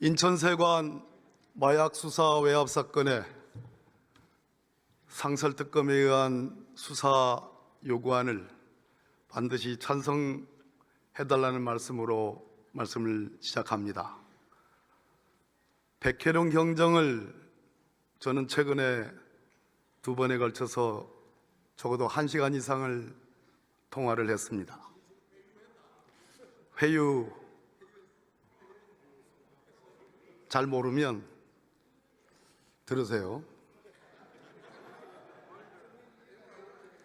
인천세관 마약 수사 외압 사건의 상설특검에 의한 수사 요구안을 반드시 찬성해달라는 말씀으로 말씀을 시작합니다. 백혜룡 경정을 저는 최근에 2번에 걸쳐서 적어도 1시간 이상을 통화를 했습니다. 회유 잘 모르면 들으세요.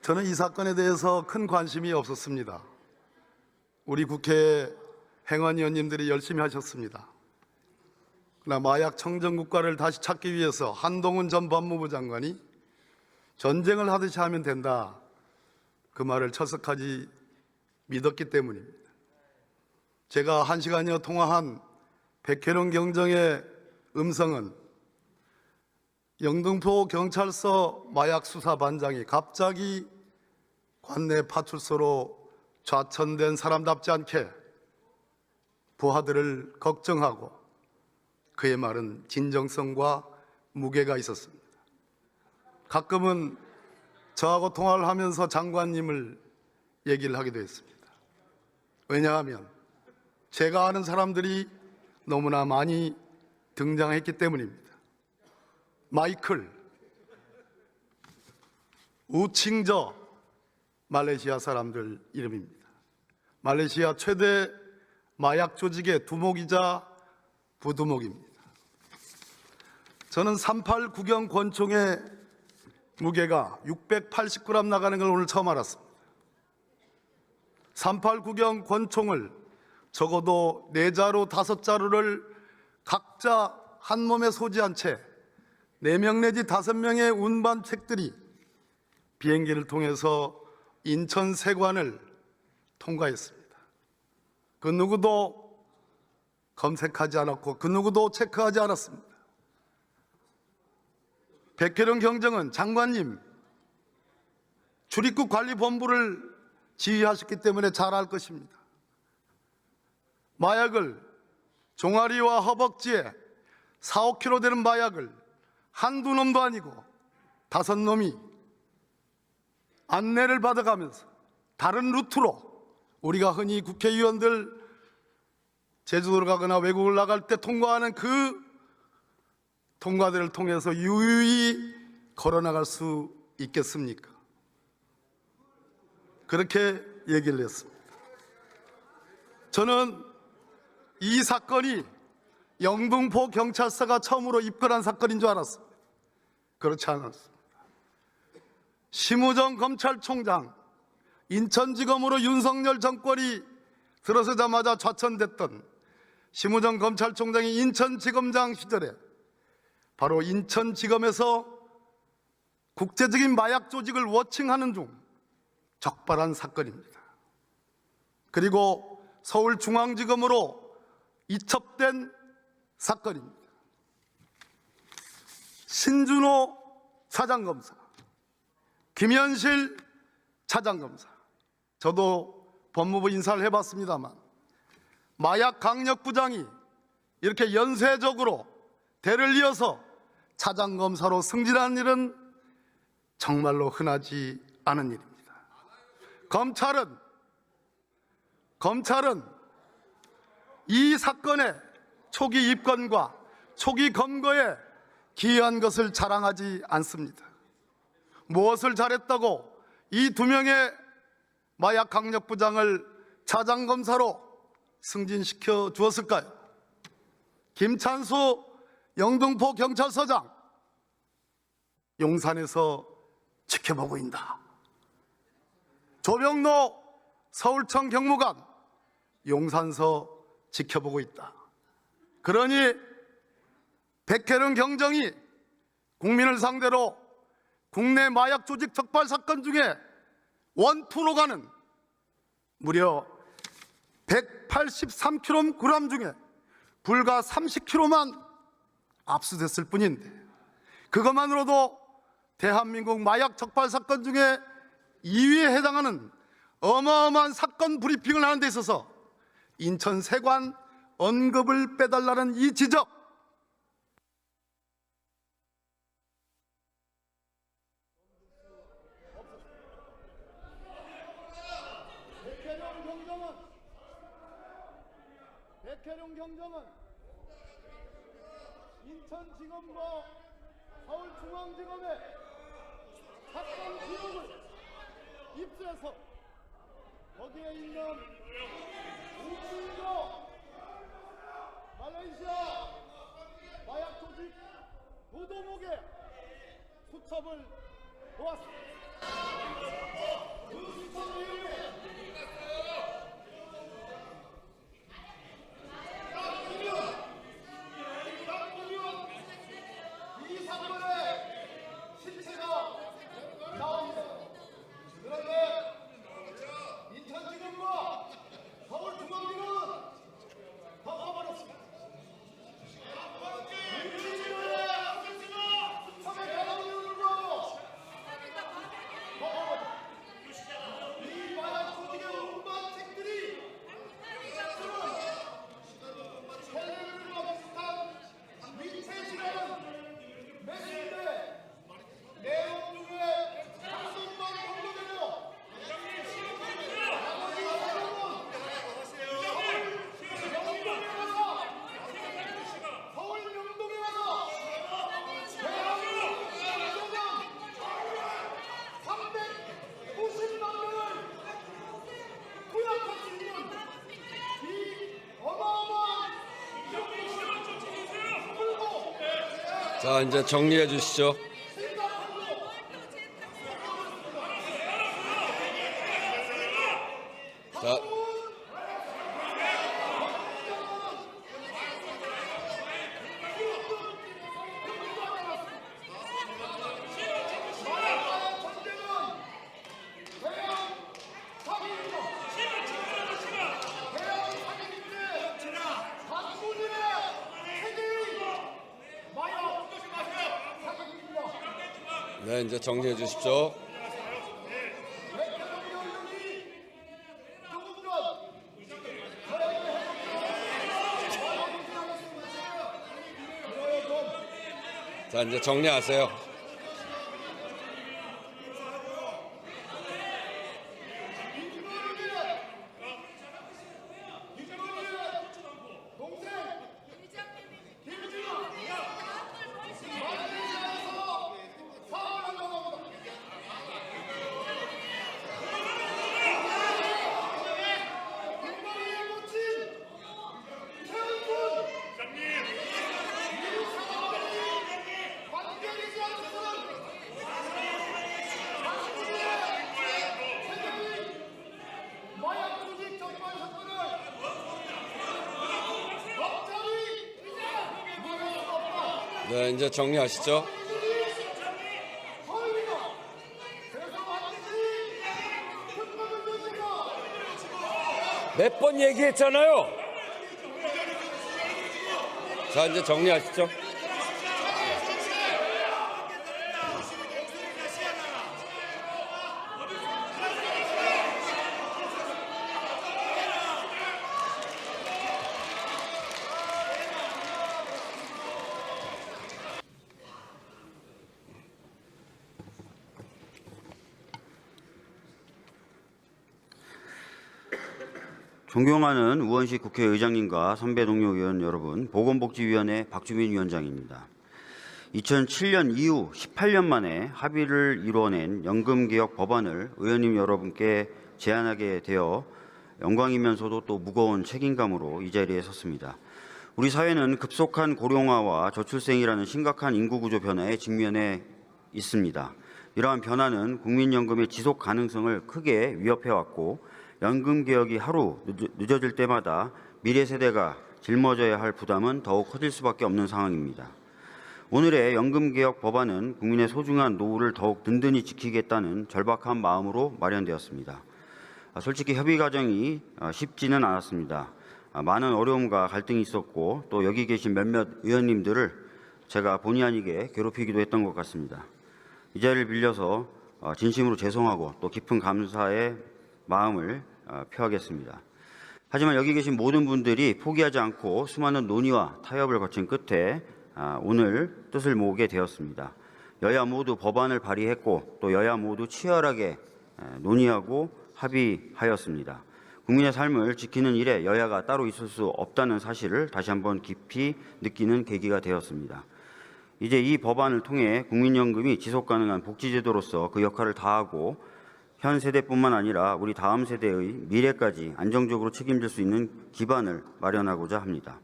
저는 이 사건에 대해서 큰 관심이 없었습니다. 우리 국회 행안위원님들이 열심히 하셨습니다. 그러나 마약 청정국가를 다시 찾기 위해서 한동훈 전 법무부 장관이 전쟁을 하듯이 하면 된다, 그 말을 철석하지 믿었기 때문입니다. 제가 1시간여 통화한 백혜룡 경정의 음성은 영등포 경찰서 마약수사반장이 갑자기 관내 파출소로 좌천된 사람답지 않게 부하들을 걱정하고, 그의 말은 진정성과 무게가 있었습니다. 가끔은 저하고 통화를 하면서 장관님을 얘기를 하기도 했습니다. 왜냐하면 제가 아는 사람들이 너무나 많이 등장했기 때문입니다. 마이클, 우칭저, 말레이시아 사람들 이름입니다. 말레이시아 최대 마약 조직의 두목이자 부두목입니다. 저는 38 구경 권총의 무게가 680g 나가는 걸 오늘 처음 알았습니다. 38 구경 권총을 적어도 4자루, 5자루를 각자 한 몸에 소지한 채 4명 내지 5명의 운반책들이 비행기를 통해서 인천 세관을 통과했습니다. 그 누구도 검색하지 않았고 그 누구도 체크하지 않았습니다. 백혜룡 경정은 장관님, 출입국 관리본부를 지휘하셨기 때문에 잘 알 것입니다. 마약을, 종아리와 허벅지에 4, 5kg 되는 마약을 한두 놈도 아니고 5놈이 안내를 받아가면서 다른 루트로, 우리가 흔히 국회의원들 제주도를 가거나 외국을 나갈 때 통과하는 그 통과대를 통해서 유유히 걸어나갈 수 있겠습니까? 그렇게 얘기를 했습니다. 저는 이 사건이 영등포 경찰서가 처음으로 입건한 사건인 줄 알았습니다. 그렇지 않았습니다. 심우정 검찰총장, 인천지검으로 윤석열 정권이 들어서자마자 좌천됐던 심우정 검찰총장이 인천지검장 시절에 바로 인천지검에서 국제적인 마약 조직을 워칭하는 중 적발한 사건입니다. 그리고 서울중앙지검으로 이첩된 사건입니다. 신준호 차장검사, 김현실 차장검사, 저도 법무부 인사를 해봤습니다만 마약 강력부장이 이렇게 연쇄적으로 대를 이어서 차장검사로 승진하는 일은 정말로 흔하지 않은 일입니다. 검찰은 이 사건의 초기 입건과 초기 검거에 기여한 것을 자랑하지 않습니다. 무엇을 잘했다고 이 2명의 마약 강력부장을 차장검사로 승진시켜 주었을까요? 김찬수 영등포 경찰서장, 용산에서 지켜보고 있다. 조병노 서울청 경무관, 용산서 지켜보고 있다. 그러니 백혜룡 경정이 국민을 상대로 국내 마약 조직 적발 사건 중에 원투로 가는 무려 183kg 중에 불과 30kg만 압수됐을 뿐인데, 그것만으로도 대한민국 마약 적발 사건 중에 2위에 해당하는 어마어마한 사건 브리핑을 하는 데 있어서 인천 세관 언급을 빼달라는 이 지적, 백혜룡 경정은 인천지검과 서울중앙지검의 사건 기록을 입수해서 거기에 있는 우측과 말레이시아 마약 조직 노동욱의 수첩을 보았습니다. 그 수첩 내용에 이 사건의 실체가 나옵니다. 그런데 인천지검과 서울중앙지검은 덮어버렸습니다. 민주주의의 수첩의 가방을 불구하고 덮어버렸습니다. 이 마약 조직의 운반 책들이 텔레그램과 비슷한 위챗이라는 메신저의 내용 중에 한국만 공개되며 나머지 서울 명동에 와서 대한민국 국민은 390만 명을 구약할 수 있는 이 어마어마한 끌고 자, 이제 정리해 주시죠. 자, 네, 이제 정리해 주십시오. 자, 이제 정리하세요. 네, 이제 정리하시죠. 몇 번 얘기했잖아요. 자, 이제 정리하시죠. 존경하는 우원식 국회의장님과 선배 동료 의원 여러분, 보건복지위원회 박주민 위원장입니다. 2007년 이후 18년 만에 합의를 이루어낸 연금개혁 법안을 의원님 여러분께 제안하게 되어 영광이면서도 또 무거운 책임감으로 이 자리에 섰습니다. 우리 사회는 급속한 고령화와 저출생이라는 심각한 인구구조 변화에 직면해 있습니다. 이러한 변화는 국민연금의 지속 가능성을 크게 위협해왔고 연금개혁이 하루 늦어질 때마다 미래 세대가 짊어져야 할 부담은 더욱 커질 수밖에 없는 상황입니다. 오늘의 연금개혁 법안은 국민의 소중한 노후를 더욱 든든히 지키겠다는 절박한 마음으로 마련되었습니다. 솔직히 협의 과정이 쉽지는 않았습니다. 많은 어려움과 갈등이 있었고 또 여기 계신 몇몇 의원님들을 제가 본의 아니게 괴롭히기도 했던 것 같습니다. 이 자리를 빌려서 진심으로 죄송하고 또 깊은 감사의 마음을 표하겠습니다. 하지만 여기 계신 모든 분들이 포기하지 않고 수많은 논의와 타협을 거친 끝에 오늘 뜻을 모으게 되었습니다. 여야 모두 법안을 발의했고 또 여야 모두 치열하게 논의하고 합의하였습니다. 국민의 삶을 지키는 일에 여야가 따로 있을 수 없다는 사실을 다시 한번 깊이 느끼는 계기가 되었습니다. 이제 이 법안을 통해 국민연금이 지속가능한 복지제도로서 그 역할을 다하고 현 세대뿐만 아니라 우리 다음 세대의 미래까지 안정적으로 책임질 수 있는 기반을 마련하고자 합니다.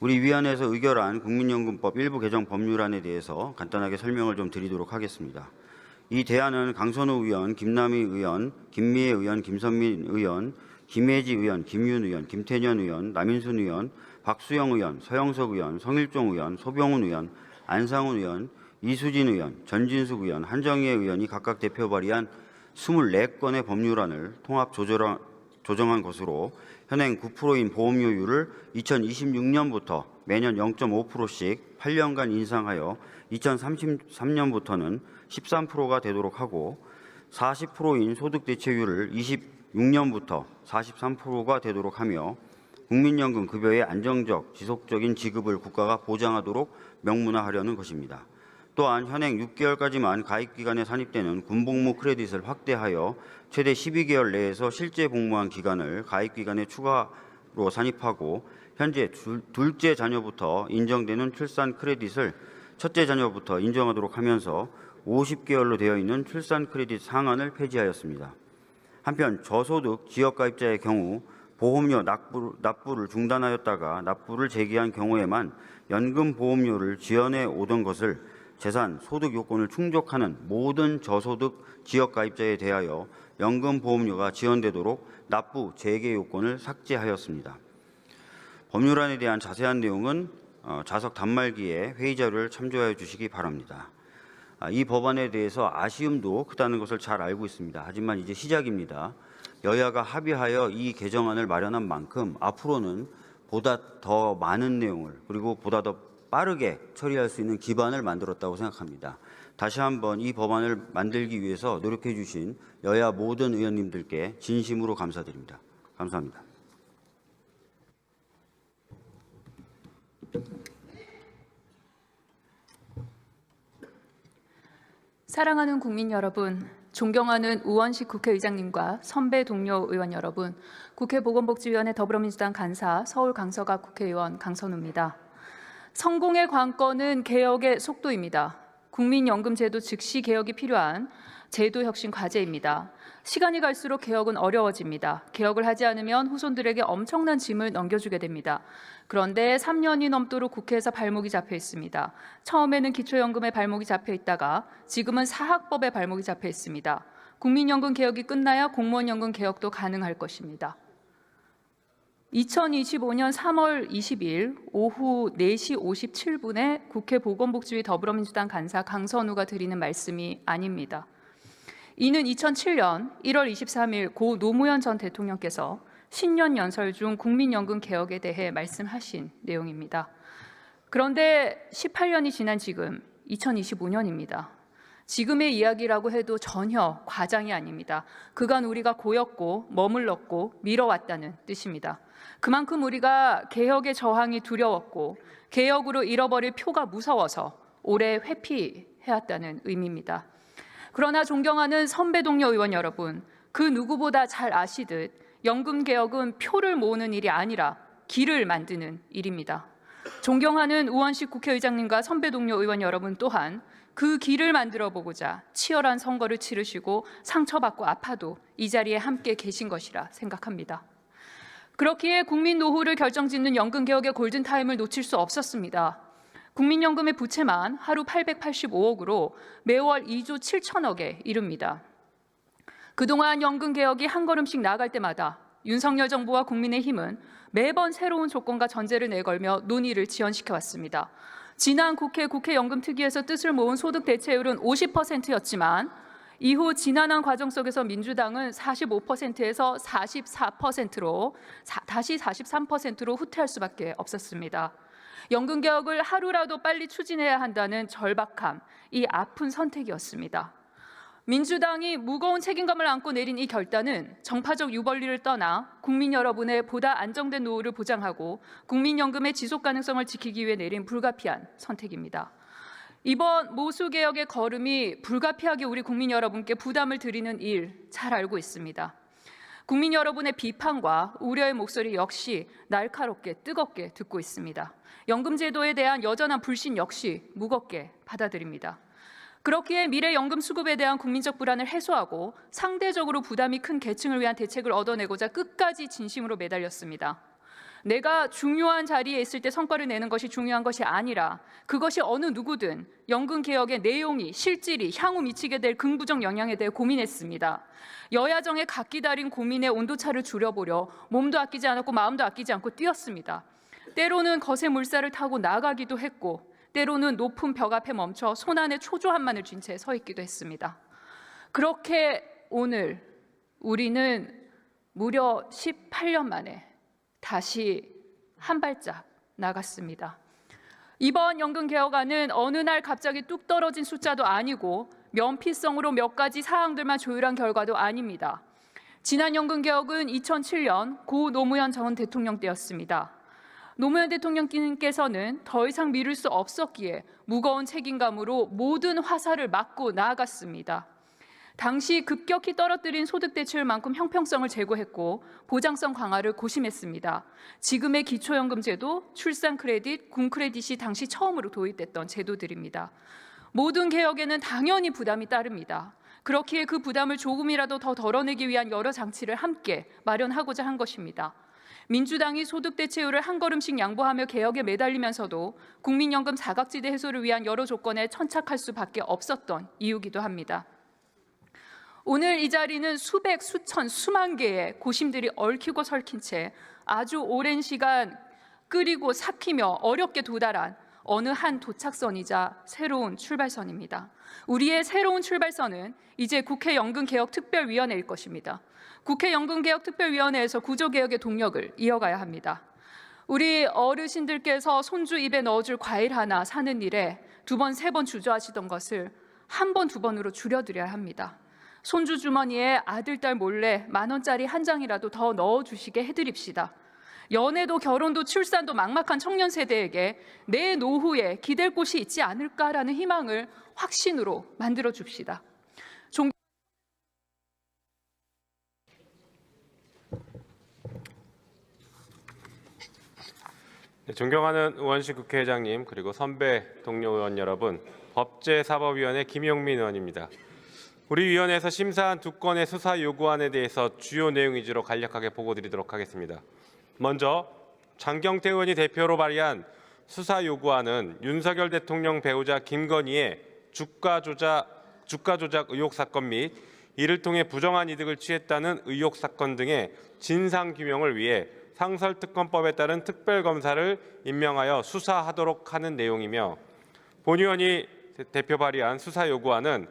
우리 위원회에서 의결한 국민연금법 일부 개정 법률안에 대해서 간단하게 설명을 좀 드리도록 하겠습니다. 이 대안은 강선우 의원, 김남희 의원, 김미애 의원, 김선민 의원, 김혜지 의원, 김윤 의원, 김태년 의원, 남인순 의원, 박수영 의원, 서영석 의원, 성일종 의원, 소병훈 의원, 안상훈 의원, 이수진 의원, 전진숙 의원, 한정희 의원이 각각 대표 발의한 24건의 법률안을 통합 조정한 것으로 현행 9%인 보험료율을 2026년부터 매년 0.5%씩 8년간 인상하여 2033년부터는 13%가 되도록 하고 40%인 소득대체율을 26년부터 43%가 되도록 하며 국민연금 급여의 안정적, 지속적인 지급을 국가가 보장하도록 명문화하려는 것입니다. 또한 현행 6개월까지만 가입기간에 산입되는 군복무 크레딧을 확대하여 최대 12개월 내에서 실제 복무한 기간을 가입기간에 추가로 산입하고 현재 둘째 자녀부터 인정되는 출산 크레딧을 첫째 자녀부터 인정하도록 하면서 50개월로 되어 있는 출산 크레딧 상한을 폐지하였습니다. 한편 저소득 지역가입자의 경우 보험료 납부를 중단하였다가 납부를 재개한 경우에만 연금 보험료를 지연해 오던 것을 재산, 소득 요건을 충족하는 모든 저소득 지역가입자에 대하여 연금 보험료가 지연되도록 납부 재개 요건을 삭제하였습니다. 법률안에 대한 자세한 내용은 좌석 단말기에 회의 자료를 참조하여 주시기 바랍니다. 이 법안에 대해서 아쉬움도 크다는 것을 잘 알고 있습니다. 하지만 이제 시작입니다. 여야가 합의하여 이 개정안을 마련한 만큼 앞으로는 보다 더 많은 내용을 그리고 보다 더 빠르게 처리할 수 있는 기반을 만들었다고 생각합니다. 다시 한번 이 법안을 만들기 위해서 노력해 주신 여야 모든 의원님들께 진심으로 감사드립니다. 감사합니다. 사랑하는 국민 여러분, 존경하는 우원식 국회의장님과 선배 동료 의원 여러분, 국회 보건복지위원회 더불어민주당 간사 서울 강서갑 국회의원 강선우입니다. 성공의 관건은 개혁의 속도입니다. 국민연금제도 즉시 개혁이 필요한 제도 혁신 과제입니다. 시간이 갈수록 개혁은 어려워집니다. 개혁을 하지 않으면 후손들에게 엄청난 짐을 넘겨주게 됩니다. 그런데 3년이 넘도록 국회에서 발목이 잡혀 있습니다. 처음에는 기초연금에 발목이 잡혀 있다가 지금은 사학법에 발목이 잡혀 있습니다. 국민연금 개혁이 끝나야 공무원연금 개혁도 가능할 것입니다. 2025년 3월 20일 오후 4시 57분에 국회 보건복지위 더불어민주당 간사 강선우가 드리는 말씀이 아닙니다. 이는 2007년 1월 23일 고 노무현 전 대통령께서 신년 연설 중 국민연금 개혁에 대해 말씀하신 내용입니다. 그런데 18년이 지난 지금 2025년입니다. 지금의 이야기라고 해도 전혀 과장이 아닙니다. 그간 우리가 고였고 머물렀고 미뤄왔다는 뜻입니다. 그만큼 우리가 개혁의 저항이 두려웠고 개혁으로 잃어버릴 표가 무서워서 오래 회피해왔다는 의미입니다. 그러나 존경하는 선배 동료 의원 여러분, 그 누구보다 잘 아시듯 연금 개혁은 표를 모으는 일이 아니라 길을 만드는 일입니다. 존경하는 우원식 국회의장님과 선배 동료 의원 여러분 또한 그 길을 만들어 보고자 치열한 선거를 치르시고 상처받고 아파도 이 자리에 함께 계신 것이라 생각합니다. 그렇기에 국민 노후를 결정짓는 연금개혁의 골든타임을 놓칠 수 없었습니다. 국민연금의 부채만 하루 885억으로 매월 2조 7천억에 이릅니다. 그동안 연금개혁이 한 걸음씩 나아갈 때마다 윤석열 정부와 국민의힘은 매번 새로운 조건과 전제를 내걸며 논의를 지연시켜왔습니다. 지난 국회연금특위에서 뜻을 모은 소득 대체율은 50%였지만 이후 지난한 과정 속에서 민주당은 45%에서 44%로 다시 43%로 후퇴할 수밖에 없었습니다. 연금 개혁을 하루라도 빨리 추진해야 한다는 절박함, 이 아픈 선택이었습니다. 민주당이 무거운 책임감을 안고 내린 이 결단은 정파적 유불리를 떠나 국민 여러분의 보다 안정된 노후를 보장하고 국민연금의 지속 가능성을 지키기 위해 내린 불가피한 선택입니다. 이번 모수개혁의 걸음이 불가피하게 우리 국민 여러분께 부담을 드리는 일 잘 알고 있습니다. 국민 여러분의 비판과 우려의 목소리 역시 날카롭게 뜨겁게 듣고 있습니다. 연금제도에 대한 여전한 불신 역시 무겁게 받아들입니다. 그렇기에 미래 연금 수급에 대한 국민적 불안을 해소하고 상대적으로 부담이 큰 계층을 위한 대책을 얻어내고자 끝까지 진심으로 매달렸습니다. 내가 중요한 자리에 있을 때 성과를 내는 것이 중요한 것이 아니라 그것이 어느 누구든 연금 개혁의 내용이 실질이 향후 미치게 될 긍부적 영향에 대해 고민했습니다. 여야정의 각기 다른 고민의 온도차를 줄여보려 몸도 아끼지 않았고 마음도 아끼지 않고 뛰었습니다. 때로는 거센 물살을 타고 나가기도 했고 때로는 높은 벽 앞에 멈춰 손안에 초조함만을 쥔 채 서 있기도 했습니다. 그렇게 오늘 우리는 무려 18년 만에 다시 한 발짝 나갔습니다. 이번 연금개혁안은 어느 날 갑자기 뚝 떨어진 숫자도 아니고 면피성으로 몇 가지 사항들만 조율한 결과도 아닙니다. 지난 연금개혁은 2007년 고 노무현 전 대통령 때였습니다. 노무현 대통령께서는 더 이상 미룰 수 없었기에 무거운 책임감으로 모든 화살을 맞고 나아갔습니다. 당시 급격히 떨어뜨린 소득 대체율만큼 형평성을 제고했고 보장성 강화를 고심했습니다. 지금의 기초연금제도, 출산 크레딧, 군 크레딧이 당시 처음으로 도입됐던 제도들입니다. 모든 개혁에는 당연히 부담이 따릅니다. 그렇기에 그 부담을 조금이라도 더 덜어내기 위한 여러 장치를 함께 마련하고자 한 것입니다. 민주당이 소득 대체율을 한 걸음씩 양보하며 개혁에 매달리면서도 국민연금 사각지대 해소를 위한 여러 조건에 천착할 수밖에 없었던 이유기도 합니다. 오늘 이 자리는 수백, 수천, 수만 개의 고심들이 얽히고 설킨 채 아주 오랜 시간 끓이고 삭히며 어렵게 도달한 어느 한 도착선이자 새로운 출발선입니다. 우리의 새로운 출발선은 이제 국회 연금개혁특별위원회일 것입니다. 국회 연금개혁특별위원회에서 구조개혁의 동력을 이어가야 합니다. 우리 어르신들께서 손주 입에 넣어줄 과일 하나 사는 일에 2번, 3번 주저하시던 것을 1번, 2번으로 줄여드려야 합니다. 손주 주머니에 아들, 딸 몰래 10,000원짜리 한 장이라도 더 넣어주시게 해드립시다. 연애도 결혼도 출산도 막막한 청년 세대에게 내 노후에 기댈 곳이 있지 않을까라는 희망을 확신으로 만들어 줍시다. 존경하는 우원식 국회의장님 그리고 선배 동료 의원 여러분, 법제사법위원회 김용민 의원입니다. 우리 위원회에서 심사한 2건의 수사 요구안에 대해서 주요 내용 위주로 간략하게 보고드리도록 하겠습니다. 먼저 장경태 의원이 대표로 발의한 수사 요구안은 윤석열 대통령 배우자 김건희의 주가 조작 의혹 사건 및 이를 통해 부정한 이득을 취했다는 의혹 사건 등의 진상 규명을 위해 상설특검법에 따른 특별검사를 임명하여 수사하도록 하는 내용이며, 본 의원이 대표 발의한 수사 요구안은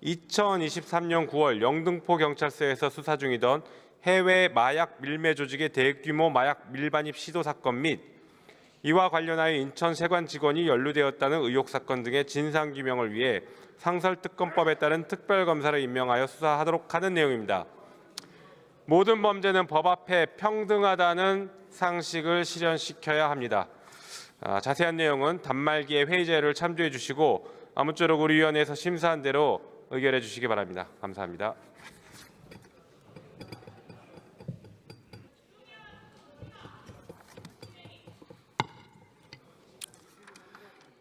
2023년 9월 영등포 경찰서에서 수사 중이던 해외 마약 밀매 조직의 대규모 마약 밀반입 시도 사건 및 이와 관련하여 인천 세관 직원이 연루되었다는 의혹 사건 등의 진상 규명을 위해 상설특검법에 따른 특별검사를 임명하여 수사하도록 하는 내용입니다. 모든 범죄는 법 앞에 평등하다는 상식을 실현시켜야 합니다. 자세한 내용은 단말기의 회의 자료를 참조해 주시고 아무쪼록 우리 위원회에서 심사한 대로 의결해 주시기 바랍니다. 감사합니다.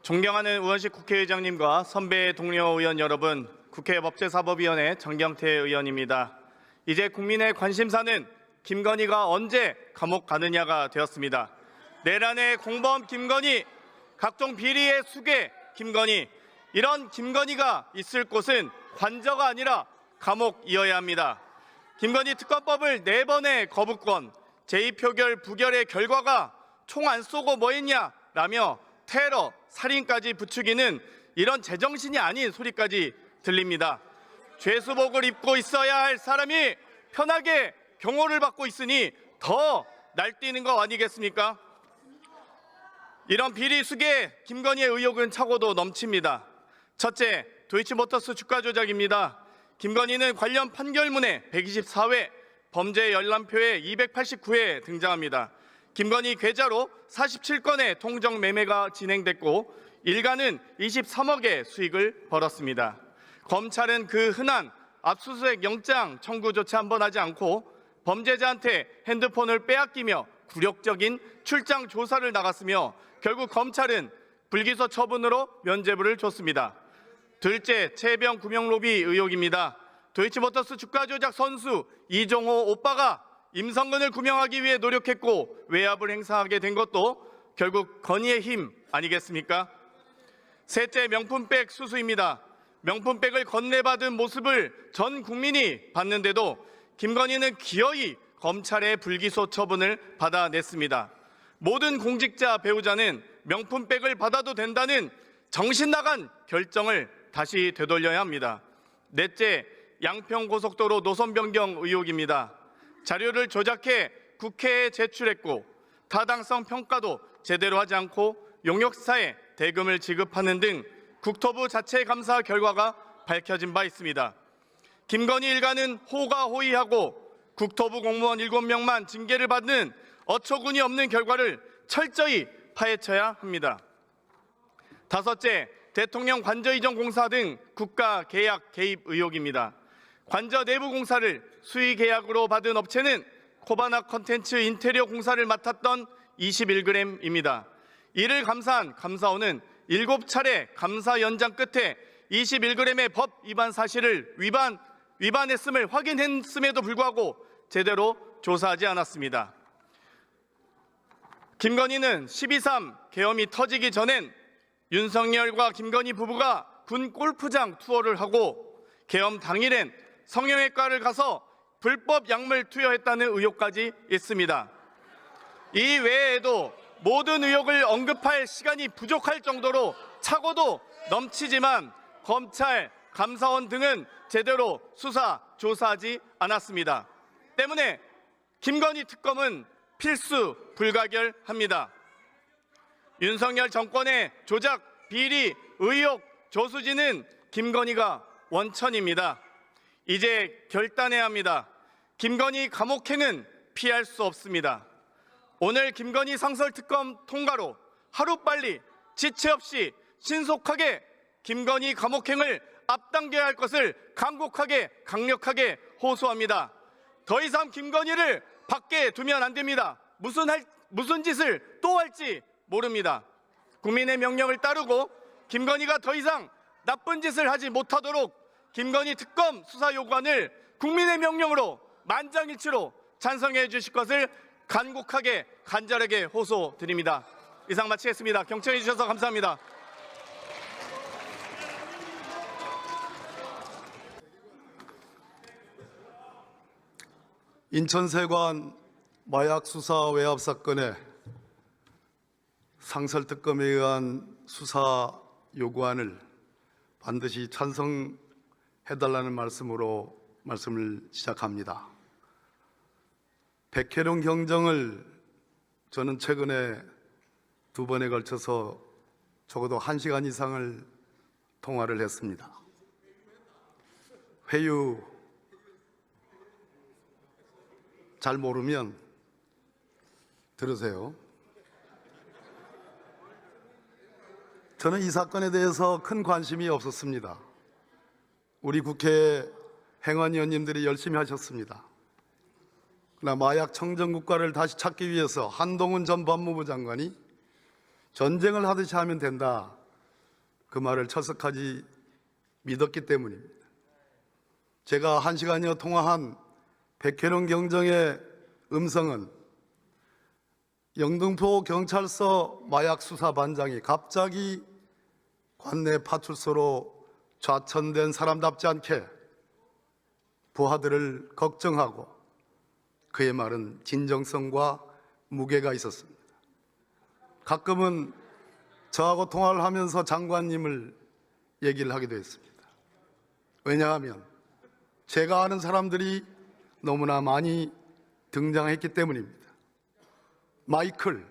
존경하는 우원식 국회의장님과 선배 동료 의원 여러분, 국회 법제사법위원회 장경태 의원입니다. 이제 국민의 관심사는 김건희가 언제 감옥 가느냐가 되었습니다. 내란의 공범 김건희, 각종 비리의 수괴 김건희, 이런 김건희가 있을 곳은 관저가 아니라 감옥이어야 합니다. 김건희 특검법을 4번의 거부권, 제2표결 부결의 결과가 총 안 쏘고 뭐 했냐라며 테러, 살인까지 부추기는 이런 제정신이 아닌 소리까지 들립니다. 죄수복을 입고 있어야 할 사람이 편하게 경호를 받고 있으니 더 날뛰는 거 아니겠습니까? 이런 비리 수괴 김건희의 의혹은 차고도 넘칩니다. 첫째, 도이치모터스 주가 조작입니다. 김건희는 관련 판결문에 124회, 범죄 열람표에 289회 등장합니다. 김건희 계좌로 47건의 통정 매매가 진행됐고 일가는 23억의 수익을 벌었습니다. 검찰은 그 흔한 압수수색 영장 청구조차 한 번 하지 않고 범죄자한테 핸드폰을 빼앗기며 굴욕적인 출장 조사를 나갔으며 결국 검찰은 불기소 처분으로 면죄부를 줬습니다. 둘째, 채병 구명 로비 의혹입니다. 도이치모터스 주가 조작 선수 이종호 오빠가 임성근을 구명하기 위해 노력했고 외압을 행사하게 된 것도 결국 건의의 힘 아니겠습니까? 셋째, 명품백 수수입니다. 명품백을 건네받은 모습을 전 국민이 봤는데도 김건희는 기어이 검찰의 불기소 처분을 받아냈습니다. 모든 공직자 배우자는 명품백을 받아도 된다는 정신 나간 결정을 다시 되돌려야 합니다. 넷째, 양평고속도로 노선 변경 의혹입니다. 자료를 조작해 국회에 제출했고 타당성 평가도 제대로 하지 않고 용역사에 대금을 지급하는 등 국토부 자체 감사 결과가 밝혀진 바 있습니다. 김건희 일가는 호가호위하고 국토부 공무원 7명만 징계를 받는 어처구니 없는 결과를 철저히 파헤쳐야 합니다. 다섯째, 대통령 관저 이전 공사 등 국가 계약 개입 의혹입니다. 관저 내부 공사를 수의 계약으로 받은 업체는 코바나 컨텐츠 인테리어 공사를 맡았던 21g입니다. 이를 감사한 감사원은 7차례 감사 연장 끝에 21g의 법 위반 사실을 위반했음을 확인했음에도 불구하고 제대로 조사하지 않았습니다. 김건희는 12.3 계엄이 터지기 전엔 윤석열과 김건희 부부가 군 골프장 투어를 하고 계엄 당일엔 성형외과를 가서 불법 약물 투여했다는 의혹까지 있습니다. 이 외에도 모든 의혹을 언급할 시간이 부족할 정도로 차고도 넘치지만 검찰, 감사원 등은 제대로 수사, 조사하지 않았습니다. 때문에 김건희 특검은 필수 불가결합니다. 윤석열 정권의 조작, 비리, 의혹, 조수지는 김건희가 원천입니다. 이제 결단해야 합니다. 김건희 감옥행은 피할 수 없습니다. 오늘 김건희 상설특검 통과로 하루빨리 지체 없이 신속하게 김건희 감옥행을 앞당겨야 할 것을 간곡하게 강력하게 호소합니다. 더 이상 김건희를 밖에 두면 안 됩니다. 무슨 짓을 또 할지 모릅니다. 국민의 명령을 따르고 김건희가 더 이상 나쁜 짓을 하지 못하도록 김건희 특검 수사 요구안을 국민의 명령으로 만장일치로 찬성해 주실 것을 간곡하게 간절하게 호소드립니다. 이상 마치겠습니다. 경청해 주셔서 감사합니다. 인천세관 마약 수사 외압 사건의 상설특검에 의한 수사 요구안을 반드시 찬성해달라는 말씀을 시작합니다. 백혜룡 경정을 저는 최근에 2번에 걸쳐서 적어도 1시간 이상을 통화를 했습니다. 회유 잘 모르면 들으세요. 저는 이 사건에 대해서 큰 관심이 없었습니다. 우리 국회 행안위원님들이 열심히 하셨습니다. 그러나 마약 청정국가를 다시 찾기 위해서 한동훈 전 법무부 장관이 전쟁을 하듯이 하면 된다, 그 말을 철석하지 믿었기 때문입니다. 제가 1시간여 통화한 백혜룡 경정의 음성은 영등포 경찰서 마약 수사반장이 갑자기 관내 파출소로 좌천된 사람답지 않게 부하들을 걱정하고 그의 말은 진정성과 무게가 있었습니다. 가끔은 저하고 통화를 하면서 장관님을 얘기를 하기도 했습니다. 왜냐하면 제가 아는 사람들이 너무나 많이 등장했기 때문입니다. 마이클,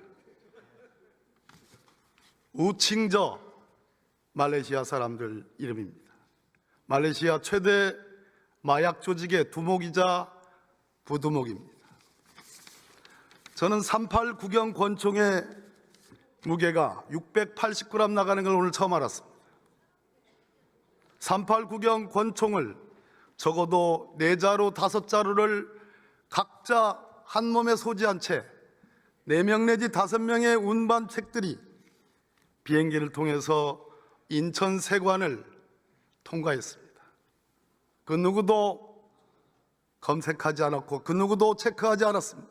우칭저, 말레이시아 사람들 이름입니다. 말레이시아 최대 마약 조직의 두목이자 부두목입니다. 저는 38 구경 권총의 무게가 680g 나가는 걸 오늘 처음 알았습니다. 38 구경 권총을 적어도 4자루, 5자루를 각자 한 몸에 소지한 채 4명 내지 5명의 운반책들이 비행기를 통해서 인천 세관을 통과했습니다. 그 누구도 검색하지 않았고 그 누구도 체크하지 않았습니다.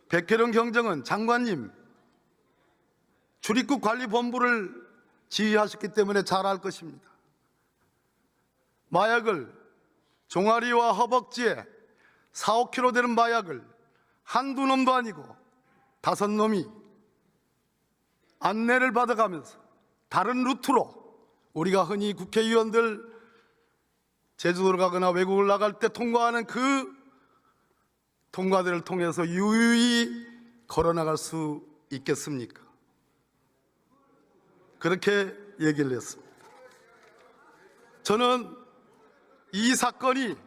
백혜령 경정은 장관님 출입국 관리본부를 지휘하셨기 때문에 잘 알 것입니다. 마약을 종아리와 허벅지에 4, 5kg 되는 마약을 한두 놈도 아니고 5놈이 안내를 받아가면서 다른 루트로 우리가 흔히 국회의원들 제주도를 가거나 외국을 나갈 때 통과하는 그 통과대를 통해서 유유히 걸어나갈 수 있겠습니까? 그렇게 얘기를 했습니다. 저는 이 사건이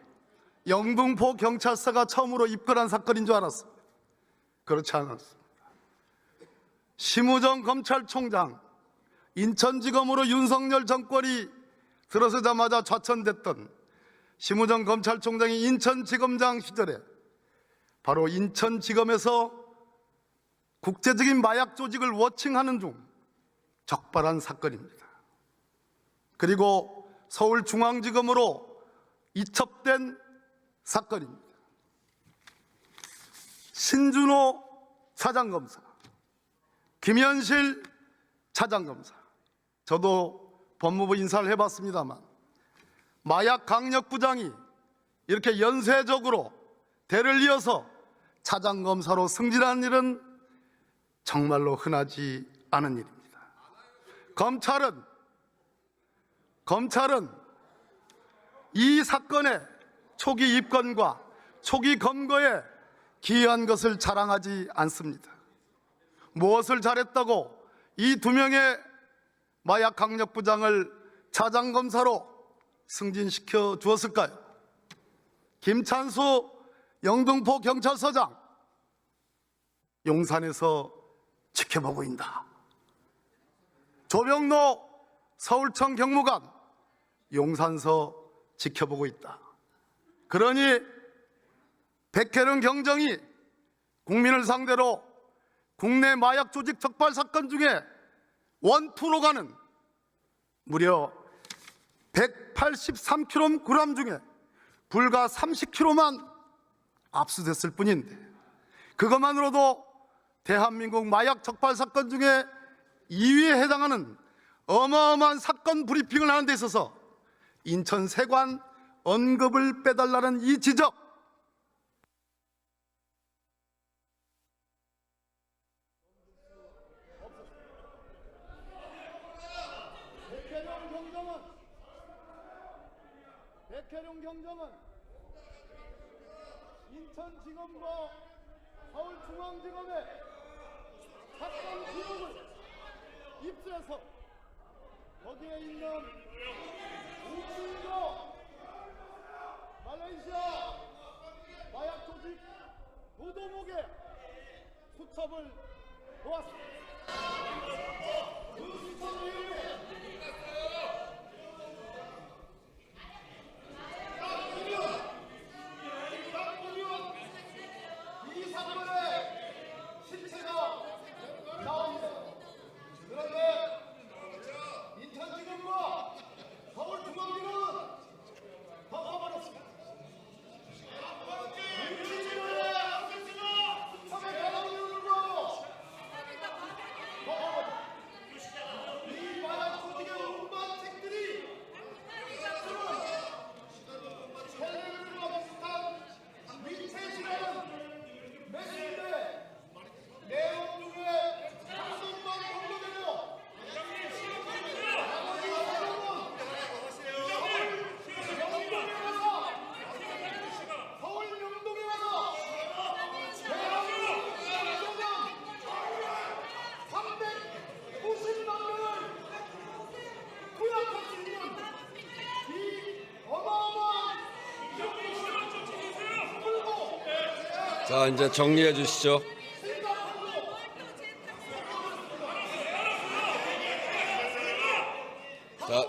영등포 경찰서가 처음으로 입건한 사건인 줄 알았습니다. 그렇지 않았습니다. 심우정 검찰총장, 인천지검으로 윤석열 정권이 들어서자마자 좌천됐던 심우정 검찰총장이 인천지검장 시절에 바로 인천지검에서 국제적인 마약 조직을 워칭하는 중 적발한 사건입니다. 그리고 서울중앙지검으로 이첩된 사건입니다. 신준호 사장검사, 김현실 차장검사, 저도 법무부 인사를 해봤습니다만 마약 강력부장이 이렇게 연쇄적으로 대를 이어서 차장검사로 승진하는 일은 정말로 흔하지 않은 일입니다. 검찰은 이 사건의 초기 입건과 초기 검거에 기여한 것을 자랑하지 않습니다. 무엇을 잘했다고 이 2명의 마약 강력부장을 차장검사로 승진시켜 주었을까요? 김찬수 영등포 경찰서장 용산에서 지켜보고 있다. 조병로 서울청 경무관 용산서 지켜보고 있다. 그러니 백혜령 경정이 국민을 상대로 국내 마약 조직 적발 사건 중에 원투로 가는 무려 183kg 중에 불과 30kg만 압수됐을 뿐인데 그것만으로도 대한민국 마약 적발 사건 중에 2위에 해당하는 어마어마한 사건 브리핑을 하는 데 있어서 인천 세관 언급을 빼달라는 이 지적, 백혜령 경정은 인천지검과 서울중앙지검에 사건 기록을 입수해서 거기에 있는 우측도 말레이시아 마약 조직 부도목의 수첩을 보았습니다. 그 수첩이 이 사건의 실체가 나옵니다. 그런데 인천지검과 서울중앙지검은 덮어버렸습니다. 수첩의 가방을 들고 덮어버렸습니다. 이 마약 자, 이제 정리해 주시죠. 자,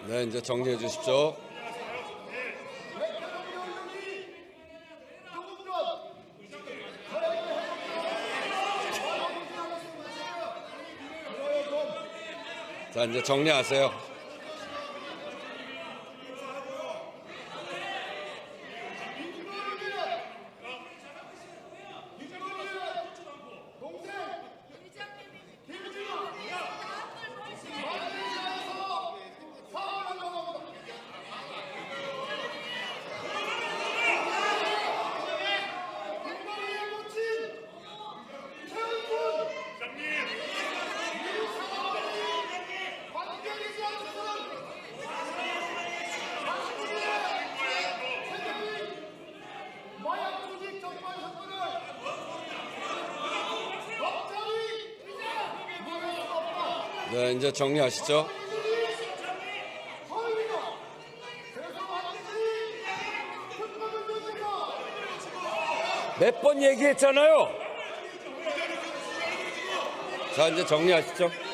네, 이제 정리해 주십시오. 자, 이제 정리하세요. 네, 이제 정리하시죠. 몇 번 얘기했잖아요. 자, 이제 정리하시죠.